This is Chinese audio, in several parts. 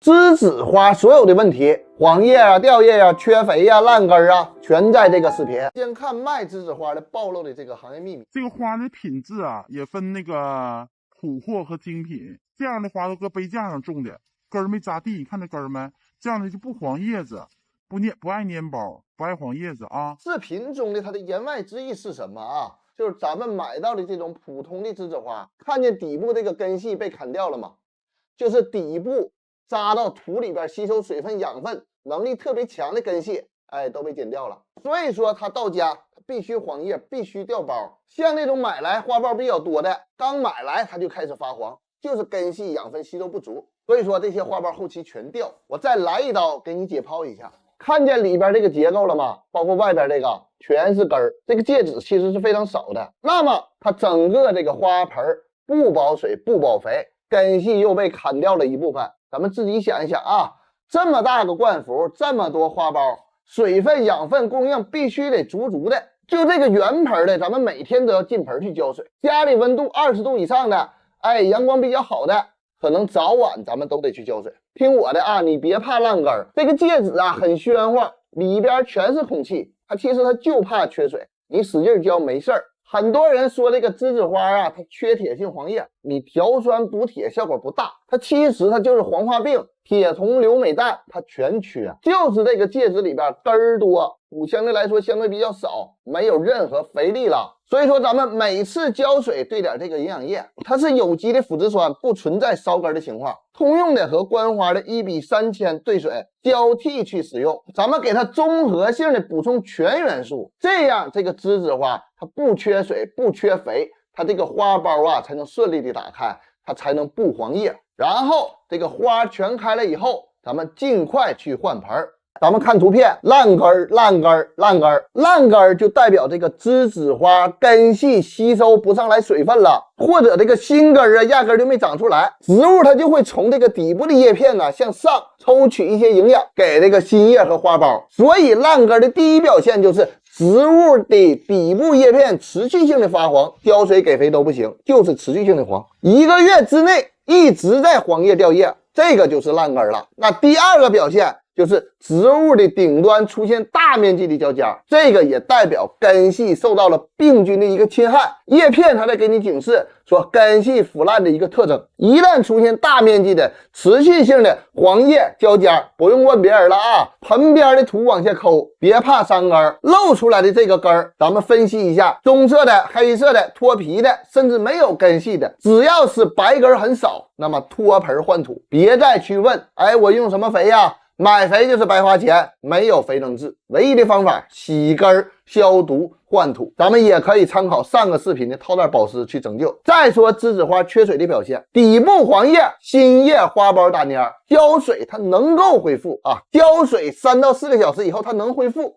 栀子花所有的问题，黄叶啊、掉叶啊、缺肥呀、烂根啊，全在这个视频。先看卖栀子花的暴露的这个行业秘密。这个花的品质啊，也分那个普货和精品。这样的花都搁杯架上种的，根儿没扎地，看这根儿没？这样的就不黄叶子，不爱蔫包，不爱黄叶子啊。视频中的它的言外之意是什么啊？就是咱们买到的这种普通的栀子花，看见底部这个根系被砍掉了吗？就是底部扎到土里边吸收水分养分能力特别强的根系，都被剪掉了。所以说它到家必须黄叶，必须掉包。像那种买来花苞比较多的，刚买来它就开始发黄，就是根系养分吸收不足。所以说这些花苞后期全掉。我再来一刀给你解剖一下，看见里边这个结构了吗？包括外边这个全是根儿，这个介质其实是非常少的。那么它整个这个花盆不保水不保肥，根系又被砍掉了一部分。咱们自己想一想啊，这么大个灌服，这么多花苞，水分养分供应必须得足足的。就这个圆盆的，咱们每天都要进盆去浇水。家里温度20度以上的，阳光比较好的，可能早晚咱们都得去浇水。听我的啊，你别怕烂根儿。这个介质啊很暄乎，里边全是空气，其实它就怕缺水，你使劲浇没事儿。很多人说这个栀子花啊，它缺铁性黄叶，你调酸补铁效果不大，其实它就是黄化病、铁、铜、硫、镁、氮，它全缺，就是这个介质里边根儿多，土相对来说相对比较少，没有任何肥力了。所以说咱们每次浇水兑点这个营养液，它是有机的腐殖酸，不存在烧根的情况。通用的和官花的1比3000兑水交替去使用，咱们给它综合性的补充全元素，这样这个栀子花它不缺水不缺肥，它这个花苞啊才能顺利的打开，它才能不黄叶。然后这个花全开了以后，咱们尽快去换盆。咱们看图片，烂根儿烂根儿烂根儿，烂根儿就代表这个栀子花根系吸收不上来水分了，或者这个新根儿啊压根儿就没长出来，植物它就会从这个底部的叶片呢向上抽取一些营养给这个新叶和花苞。所以烂根儿的第一表现就是植物的底部叶片持续性的发黄，浇水给肥都不行，就是持续性的黄，1个月之内一直在黄叶掉叶，这个就是烂根儿了。那第二个表现就是植物的顶端出现大面积的焦痂，这个也代表根系受到了病菌的一个侵害，叶片它在给你警示说根系腐烂的一个特征。一旦出现大面积的持续性的黄叶焦痂，不用问别人了啊，盆边的土往下抠，别怕伤根，露出来的这个根儿，咱们分析一下，棕色的、黑色的、脱皮的，甚至没有根系的，只要是白根很少，那么脱盆换土，别再去问我用什么肥呀？买肥就是白花钱，没有肥能治，唯一的方法洗根消毒换土。咱们也可以参考上个视频的套袋保湿去拯救。再说栀子花缺水的表现，底部黄叶、新叶花苞打蔫，浇水它能够恢复啊，浇水3到4个小时以后它能恢复。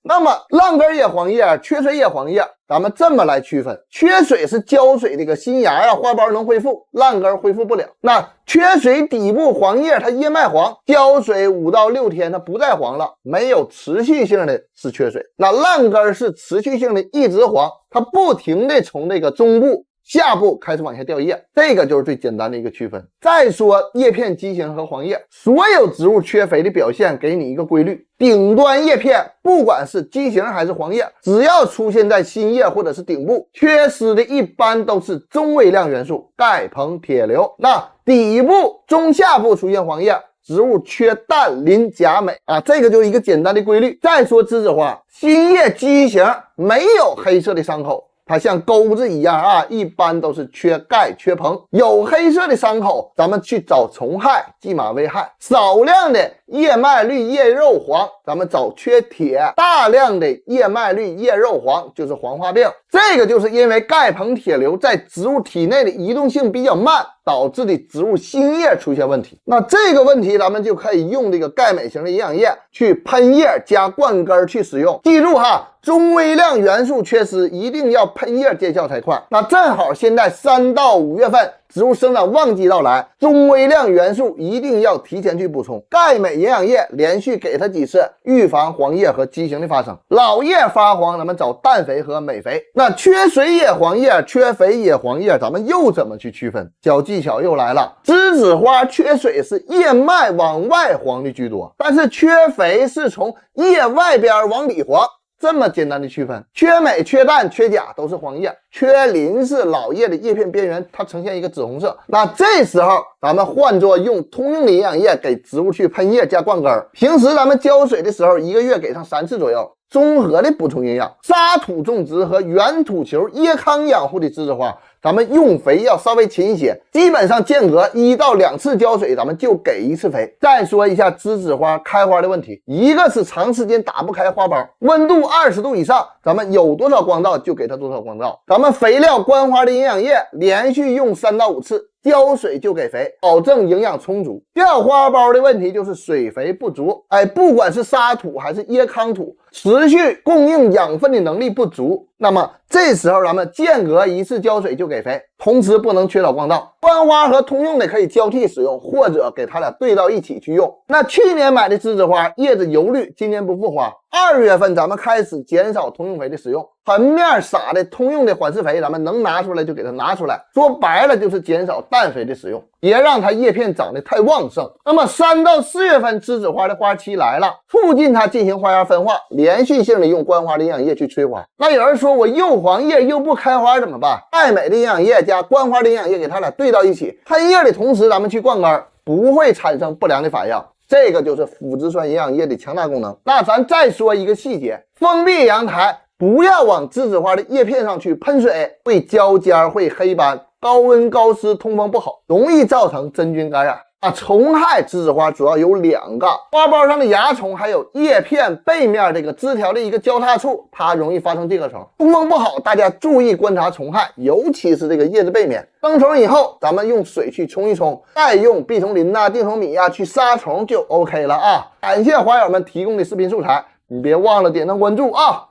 那么烂根也黄叶，缺水也黄叶，咱们这么来区分，缺水是浇水这个新芽啊花苞能恢复，烂根恢复不了。那缺水底部黄叶它叶脉黄，浇水5到6天它不再黄了，没有持续性的是缺水。那烂根是持续性的一直黄，它不停的从这个中部下部开始往下掉叶，这个就是最简单的一个区分。再说叶片畸形和黄叶，所有植物缺肥的表现给你一个规律，顶端叶片不管是畸形还是黄叶，只要出现在新叶或者是顶部，缺失的一般都是中微量元素钙、硼、铁、硫。那底部中下部出现黄叶，植物缺氮、磷、钾、镁这个就是一个简单的规律。再说栀子花，新叶畸形，没有黑色的伤口，它像钩子一样一般都是缺钙缺硼。有黑色的伤口，咱们去找虫害、蓟马危害；少量的叶脉绿、叶肉黄，咱们找缺铁；大量的叶脉绿、叶肉黄就是黄化病。这个就是因为钙、硼、铁、硫在植物体内的移动性比较慢，导致的植物新叶出现问题。那这个问题咱们就可以用这个钙镁型的营养液去喷叶加灌根去使用。记住中微量元素缺失一定要喷叶见效才快。那正好现在3到5月份植物生长旺季到来，中微量元素一定要提前去补充。钙镁营养液连续给它几次，预防黄叶和畸形的发生。老叶发黄，咱们找氮肥和镁肥。那缺水野黄叶、缺肥野黄叶，咱们又怎么去区分？小技巧又来了，栀子花缺水是叶脉往外黄的居多，但是缺肥是从叶外边往里黄。这么简单的区分，缺镁、缺氮、缺钾都是黄叶，缺磷是老叶的叶片边缘它呈现一个紫红色。那这时候咱们换作用通用的营养液给植物去喷叶加灌根。平时咱们浇水的时候，1个月给上3次左右，综合的补充营养。沙土种植和圆土球椰糠养护的栀子花，咱们用肥要稍微勤一些，基本上间隔1到2次浇水，咱们就给1次肥。再说一下栀子花开花的问题，一个是长时间打不开花苞，温度20度以上，咱们有多少光照就给它多少光照。咱们肥料观花的营养液连续用3到5次，浇水就给肥，保证营养充足。掉花苞的问题就是水肥不足，不管是沙土还是椰糠土，持续供应养分的能力不足，那么这时候咱们间隔1次浇水就给肥，同时不能缺少光照。观花和通用的可以交替使用，或者给它俩对到一起去用。那去年买的栀子花叶子油绿，今年不复花。2月份咱们开始减少通用肥的使用，盆面撒的通用的缓释肥咱们能拿出来就给它拿出来，说白了就是减少氮肥的使用，别让它叶片长得太旺盛。那么3到4月份栀子花的花期来了，促进它进行花芽分化，连续性的用观花的营养液去催花。那有人说我又黄叶又不开花怎么办？爱美的营养液加观花的营养液给它俩对到一起，喷叶的同时咱们去灌根，不会产生不良的反应。这个就是腐殖酸营养液的强大功能。那咱再说一个细节，封闭阳台不要往栀子花的叶片上去喷水，会焦尖，会黑斑，高温高湿通风不好，容易造成真菌感染。虫害栀子花主要有2个，花苞上的蚜虫，还有叶片背面这个枝条的一个交叉处，它容易发生这个虫。通风不好，大家注意观察虫害，尤其是这个叶子背面。生虫以后，咱们用水去冲一冲，再用吡虫磷定虫米去杀虫就 OK 了啊！感谢花友们提供的视频素材，你别忘了点赞关注啊！